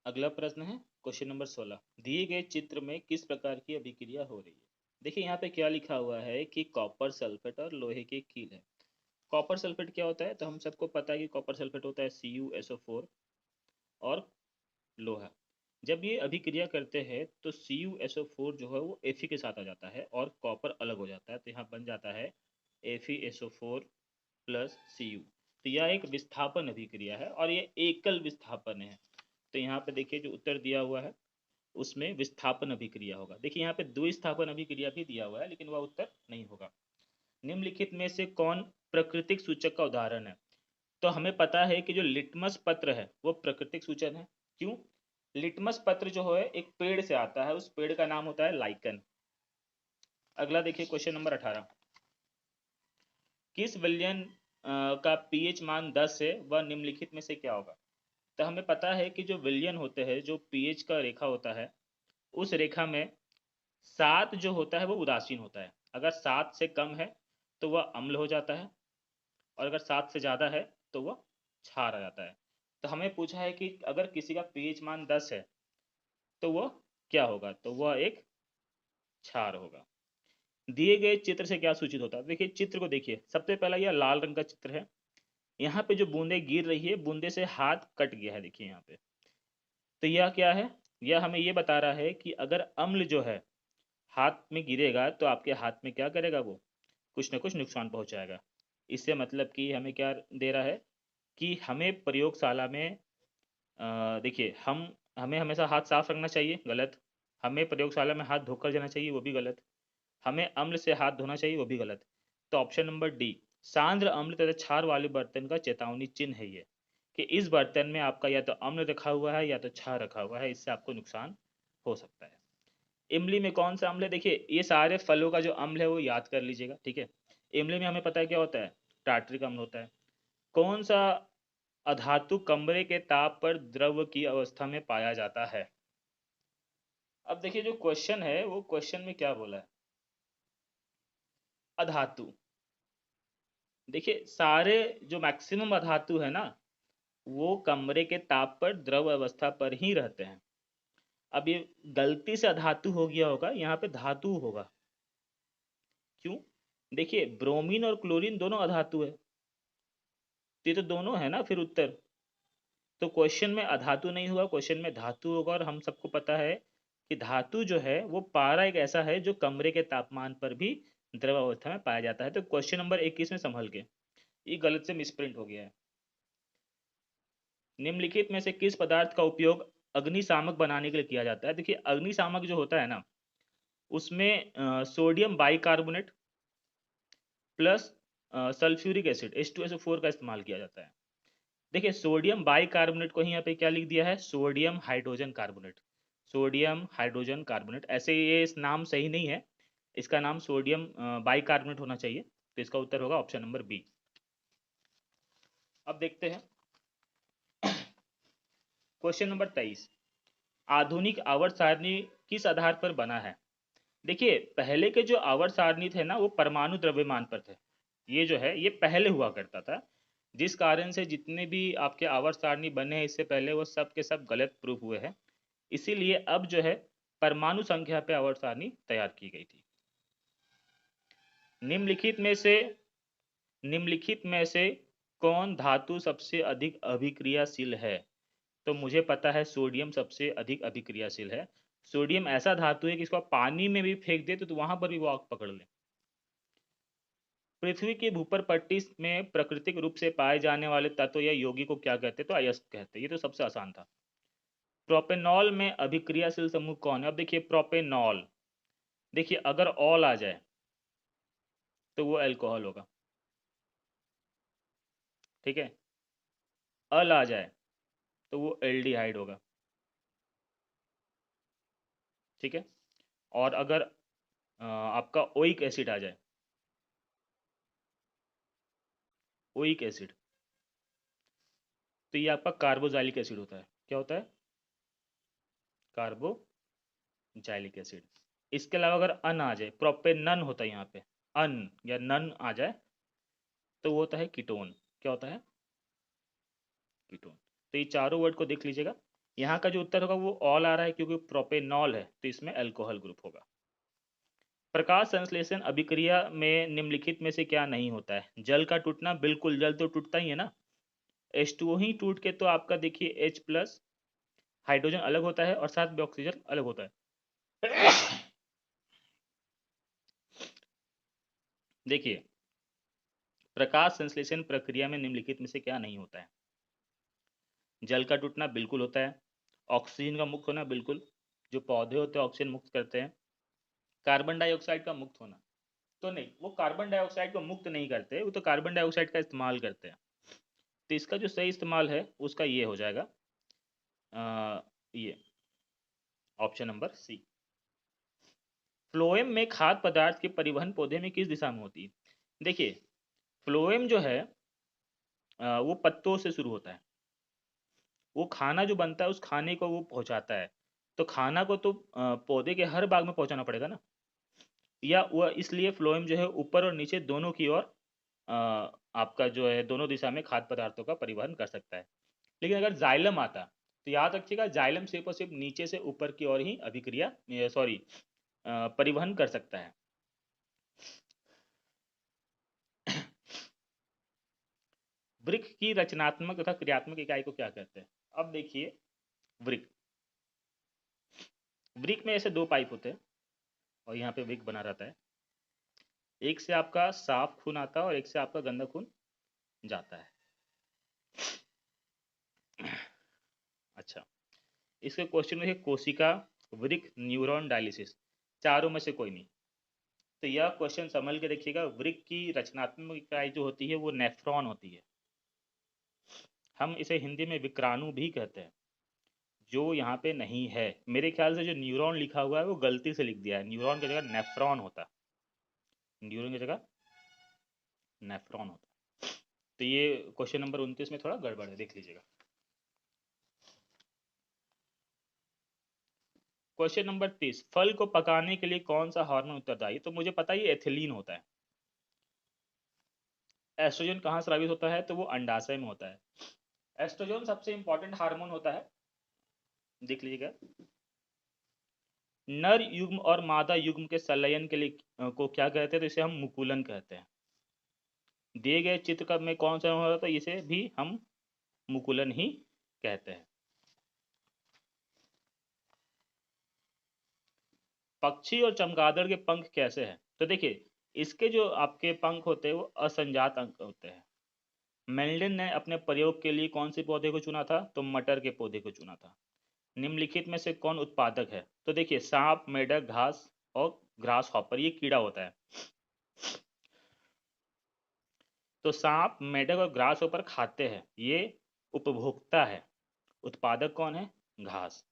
अगला प्रश्न है क्वेश्चन नंबर 16। दिए गए चित्र में किस प्रकार की अभिक्रिया हो रही है। देखिए यहाँ पे क्या लिखा हुआ है कि कॉपर सल्फेट और लोहे की कील है। कॉपर सल्फेट क्या होता है, तो हम सबको पता है कि कॉपर सल्फेट होता है CuSO4 और लोहा। जब ये अभिक्रिया करते हैं तो CuSO4 जो है वो Fe के साथ आ जाता है और कॉपर अलग हो जाता है, तो यहाँ बन जाता है FeSO4 प्लस Cu। तो यह एक विस्थापन अभिक्रिया है और ये एकल विस्थापन है। तो यहाँ पे देखिए जो उत्तर दिया हुआ है उसमें विस्थापन अभिक्रिया होगा। देखिए यहाँ पे द्विस्थापन अभिक्रिया भी दिया हुआ है लेकिन वह उत्तर नहीं होगा। निम्नलिखित में से कौन प्राकृतिक सूचक का उदाहरण है। तो हमें पता है कि जो लिटमस पत्र है वो प्राकृतिक सूचक है। क्यों? लिटमस पत्र जो है एक पेड़ से आता है, उस पेड़ का नाम होता है लाइकन। अगला देखिए क्वेश्चन नंबर 18। किस विलयन का पीएच मान 10 है वह निम्नलिखित में से क्या होगा। तो हमें पता है कि जो विलयन होते हैं, जो पीएच का रेखा होता है, उस रेखा में 7 जो होता है वो उदासीन होता है। अगर 7 से कम है तो वह अम्ल हो जाता है और अगर 7 से ज़्यादा है तो वह क्षार आ जाता है। तो हमें पूछा है कि अगर किसी का पीएच मान 10 है तो वह क्या होगा, तो वह एक क्षार होगा। दिए गए चित्र से क्या सूचित होता है। देखिए चित्र को देखिए, सबसे पहला यह लाल रंग का चित्र है। यहाँ पे जो बूंदे गिर रही है, बूंदे से हाथ कट गया है, देखिए यहाँ पे। तो यह क्या है, यह हमें ये बता रहा है कि अगर अम्ल जो है हाथ में गिरेगा तो आपके हाथ में क्या करेगा, वो कुछ ना कुछ नुकसान पहुंचाएगा। इससे मतलब कि हमें क्या दे रहा है कि हमें प्रयोगशाला में देखिए हमें हमेशा हाथ साफ रखना चाहिए, गलत। हमें प्रयोगशाला में हाथ धोकर जाना चाहिए, वो भी गलत। हमें अम्ल से हाथ धोना चाहिए, वो भी गलत। तो ऑप्शन नंबर डी, सांद्र अम्ल तथा क्षार वाले बर्तन का चेतावनी चिन्ह है ये, कि इस बर्तन में आपका या तो अम्ल रखा हुआ है या तो क्षार रखा हुआ है, इससे आपको नुकसान हो सकता है। इमली में कौन सा अम्ल है, देखिए ये सारे फलों का जो अम्ल है वो याद कर लीजिएगा, ठीक है। इमली में हमें पता है क्या होता है, टार्ट्रिक अम्ल होता है। कौन सा अधातु कमरे के ताप पर द्रव की अवस्था में पाया जाता है। अब देखिए जो क्वेश्चन है वो क्वेश्चन में क्या बोला है, अधातु। देखिए सारे जो मैक्सिमम अधातु है ना, वो कमरे के ताप पर द्रव अवस्था पर ही रहते हैं। अब ये गलती से अधातु हो गया होगा, यहाँ पे धातु होगा। क्यों? देखिए ब्रोमीन और क्लोरीन दोनों अधातु है, तो ये तो दोनों है ना फिर उत्तर। तो क्वेश्चन में अधातु नहीं हुआ, क्वेश्चन में धातु होगा। और हम सबको पता है कि धातु जो है वो पारा एक ऐसा है जो कमरे के तापमान पर भी द्रव अवस्था में पाया जाता है। तो क्वेश्चन नंबर 21 में संभल के, ये गलत से मिसप्रिंट हो गया है। निम्नलिखित में से किस पदार्थ का उपयोग अग्निशामक बनाने के लिए किया जाता है। देखिए अग्निशामक जो होता है ना, उसमें sodium bicarbonate plus sulphuric acid H2SO4 का इस्तेमाल किया जाता है। देखिए सोडियम बाइकार्बोनेट को ही यहाँ पे क्या लिख दिया है, sodium hydrogen carbonate. Sodium hydrogen carbonate, ऐसे ये इस नाम सही नहीं है, इसका नाम सोडियम बाइकार्बोनेट होना चाहिए। तो इसका उत्तर होगा ऑप्शन नंबर बी। अब देखते हैं क्वेश्चन नंबर 23। आधुनिक आवर्त सारणी किस आधार पर बना है। देखिए पहले के जो आवर्त सारणी थे ना, वो परमाणु द्रव्यमान पर थे। ये जो है ये पहले हुआ करता था, जिस कारण से जितने भी आपके आवर्त सारणी बने हैं इससे पहले वो सब के सब गलत प्रूफ हुए हैं। इसीलिए अब जो है परमाणु संख्या पे आवर्त सारणी तैयार की गई थी। निम्नलिखित में से निम्नलिखित में से कौन धातु सबसे अधिक अभिक्रियाशील है। तो मुझे पता है सोडियम सबसे अधिक अभिक्रियाशील है। सोडियम ऐसा धातु है कि इसको आप पानी में भी फेंक दे तो वहां पर भी वो आग पकड़ ले। पृथ्वी की भूपर पट्टी में प्राकृतिक रूप से पाए जाने वाले तत्व या यौगिक को क्या कहते हैं, तो अयस्क कहते हैं। ये तो सबसे आसान था। प्रोपेनॉल में अभिक्रियाशील समूह कौन है। अब देखिए प्रोपेनॉल, देखिए अगर ऑल आ जाए तो वो अल्कोहल होगा, ठीक है। अल आ जाए तो वो एल्डिहाइड होगा, ठीक है। और अगर आपका ओइक एसिड आ जाए, ओइक एसिड, तो ये आपका कार्बोजाइलिक एसिड होता है। क्या होता है, कार्बोजाइलिक एसिड। इसके अलावा अगर अन आ जाए, प्रोपेनन होता है यहाँ पे, अन या नन आ जाए तो वो होता है कीटोन। क्या होता है, कीटोन। तो ये चारों वर्ड को देख लीजिएगा, यहाँ का जो उत्तर होगा वो ऑल आ रहा है क्योंकि प्रोपेनॉल है, तो इसमें अल्कोहल ग्रुप होगा। प्रकाश संश्लेषण अभिक्रिया में निम्नलिखित में से क्या नहीं होता है? जल का टूटना, बिल्कुल जल तो टूटता ही है ना। H2O ही टूट के तो आपका देखिए H+ हाइड्रोजन अलग होता है और साथ में ऑक्सीजन अलग होता है। देखिए, प्रकाश संश्लेषण प्रक्रिया में निम्नलिखित में से क्या नहीं होता है? जल का टूटना बिल्कुल होता है, ऑक्सीजन का मुक्त होना बिल्कुल, जो पौधे होते हैं ऑक्सीजन मुक्त करते हैं। कार्बन डाइऑक्साइड का मुक्त होना तो नहीं, वो कार्बन डाइऑक्साइड को मुक्त नहीं करते, वो तो कार्बन डाइऑक्साइड का इस्तेमाल करते हैं। तो इसका जो सही इस्तेमाल है उसका ये हो जाएगा, ये ऑप्शन नंबर सी। फ्लोएम में खाद्य पदार्थ के परिवहन पौधे में किस दिशा में होती है? देखिए, फ्लोएम जो है वो पत्तों से शुरू होता है। वो खाना जो बनता है उस खाने को वो पहुंचाता है, तो खाना को तो पौधे के हर भाग में पहुंचाना पड़ेगा ना, या वह इसलिए फ्लोएम जो है ऊपर और नीचे दोनों की ओर आपका जो है दोनों दिशा में खाद्य पदार्थों का परिवहन कर सकता है। लेकिन अगर जाइलम आता तो याद रखिएगा, जाइलम सिर्फ और सिर्फ नीचे से ऊपर की ओर ही अभिक्रिया सॉरी परिवहन कर सकता है। वृक्क की रचनात्मक तथा क्रियात्मक इकाई को क्या कहते हैं? अब देखिए, वृक्क वृक्क में ऐसे दो पाइप होते हैं और यहाँ पे वृक्क बना रहता है। एक से आपका साफ खून आता है और एक से आपका गंदा खून जाता है। अच्छा, इसके क्वेश्चन में है कोशिका, वृक्क, न्यूरॉन, डायलिसिस, चारों में से कोई नहीं। तो यह क्वेश्चन संभल के देखिएगा। वृक्क की रचनात्मक इकाई जो होती है वो नेफ्रॉन होती है। हम इसे हिंदी में विक्राणु भी कहते हैं, जो यहाँ पे नहीं है। मेरे ख्याल से जो न्यूरॉन लिखा हुआ है वो गलती से लिख दिया है, न्यूरॉन की जगह नेफ्रॉन होता, न्यूरॉन की जगह नेफ्रॉन होता। तो ये क्वेश्चन नंबर 29 में थोड़ा गड़बड़ है, देख लीजिएगा। क्वेश्चन नंबर 30, फल को पकाने के लिए कौन सा हार्मोन उत्तरदायी? तो मुझे पता है ये एथिलीन होता है। एस्ट्रोजन कहाँ स्रावित होता है? तो वो अंडाशय में होता है। एस्ट्रोजन सबसे इंपॉर्टेंट हार्मोन होता है, देख लीजिएगा। नर युग्म और मादा युग्म के संलयन के लिए को क्या कहते हैं? तो इसे हम मुकुलन कहते हैं। दिए गए चित्र का में कौन सा होता है? तो इसे भी हम मुकुलन ही कहते हैं। पक्षी और चमगादड़ के पंख कैसे हैं? तो देखिए, इसके जो आपके पंख होते हैं वो असंजात अंक होते हैं। मेल्डन ने अपने प्रयोग के लिए कौन से पौधे को चुना था? तो मटर के पौधे को चुना था। निम्नलिखित में से कौन उत्पादक है? तो देखिए, सांप, मेढक, घास और ग्रास हॉपर, ये कीड़ा होता है। तो सांप, मेढक और ग्रास हॉपर खाते हैं, ये उपभोक्ता है। उत्पादक कौन है? घास।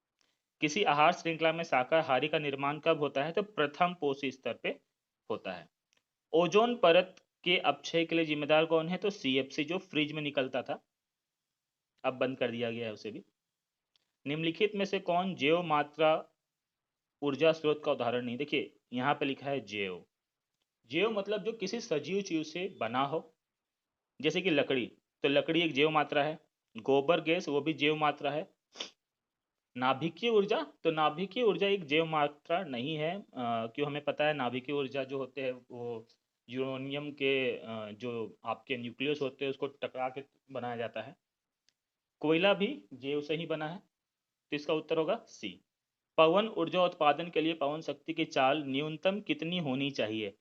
किसी आहार श्रृंखला में शाकाहारी का निर्माण कब होता है? तो प्रथम पोषी स्तर पे होता है। ओजोन परत के अपक्षय के लिए जिम्मेदार कौन है? तो CFC, जो फ्रिज में निकलता था, अब बंद कर दिया गया है उसे भी। निम्नलिखित में से कौन जैव मात्रा ऊर्जा स्रोत का उदाहरण नहीं? देखिए, यहाँ पे लिखा है जैव। जैव मतलब जो किसी सजीव चीज से बना हो, जैसे कि लकड़ी, तो लकड़ी एक जैव मात्रा है। गोबर गैस वो भी जैव मात्रा है। नाभिकीय ऊर्जा, तो नाभिकीय ऊर्जा एक जैव मात्रा नहीं है, क्यों? हमें पता है नाभिकीय ऊर्जा जो होते हैं वो यूरेनियम के जो आपके न्यूक्लियस होते हैं उसको टकरा के बनाया जाता है। कोयला भी जैव से ही बना है, तो इसका उत्तर होगा सी। पवन ऊर्जा उत्पादन के लिए पवन शक्ति की चाल न्यूनतम कितनी होनी चाहिए?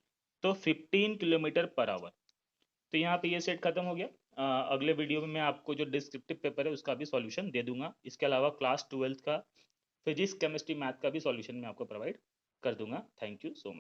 तो 15 किलोमीटर पर आवर। तो यहाँ पे ये सेट खत्म हो गया। अगले वीडियो में मैं आपको जो डिस्क्रिप्टिव पेपर है उसका भी सॉल्यूशन दे दूंगा। इसके अलावा क्लास 12th का फिजिक्स, केमिस्ट्री, मैथ का भी सॉल्यूशन मैं आपको प्रोवाइड कर दूंगा। Thank you so much.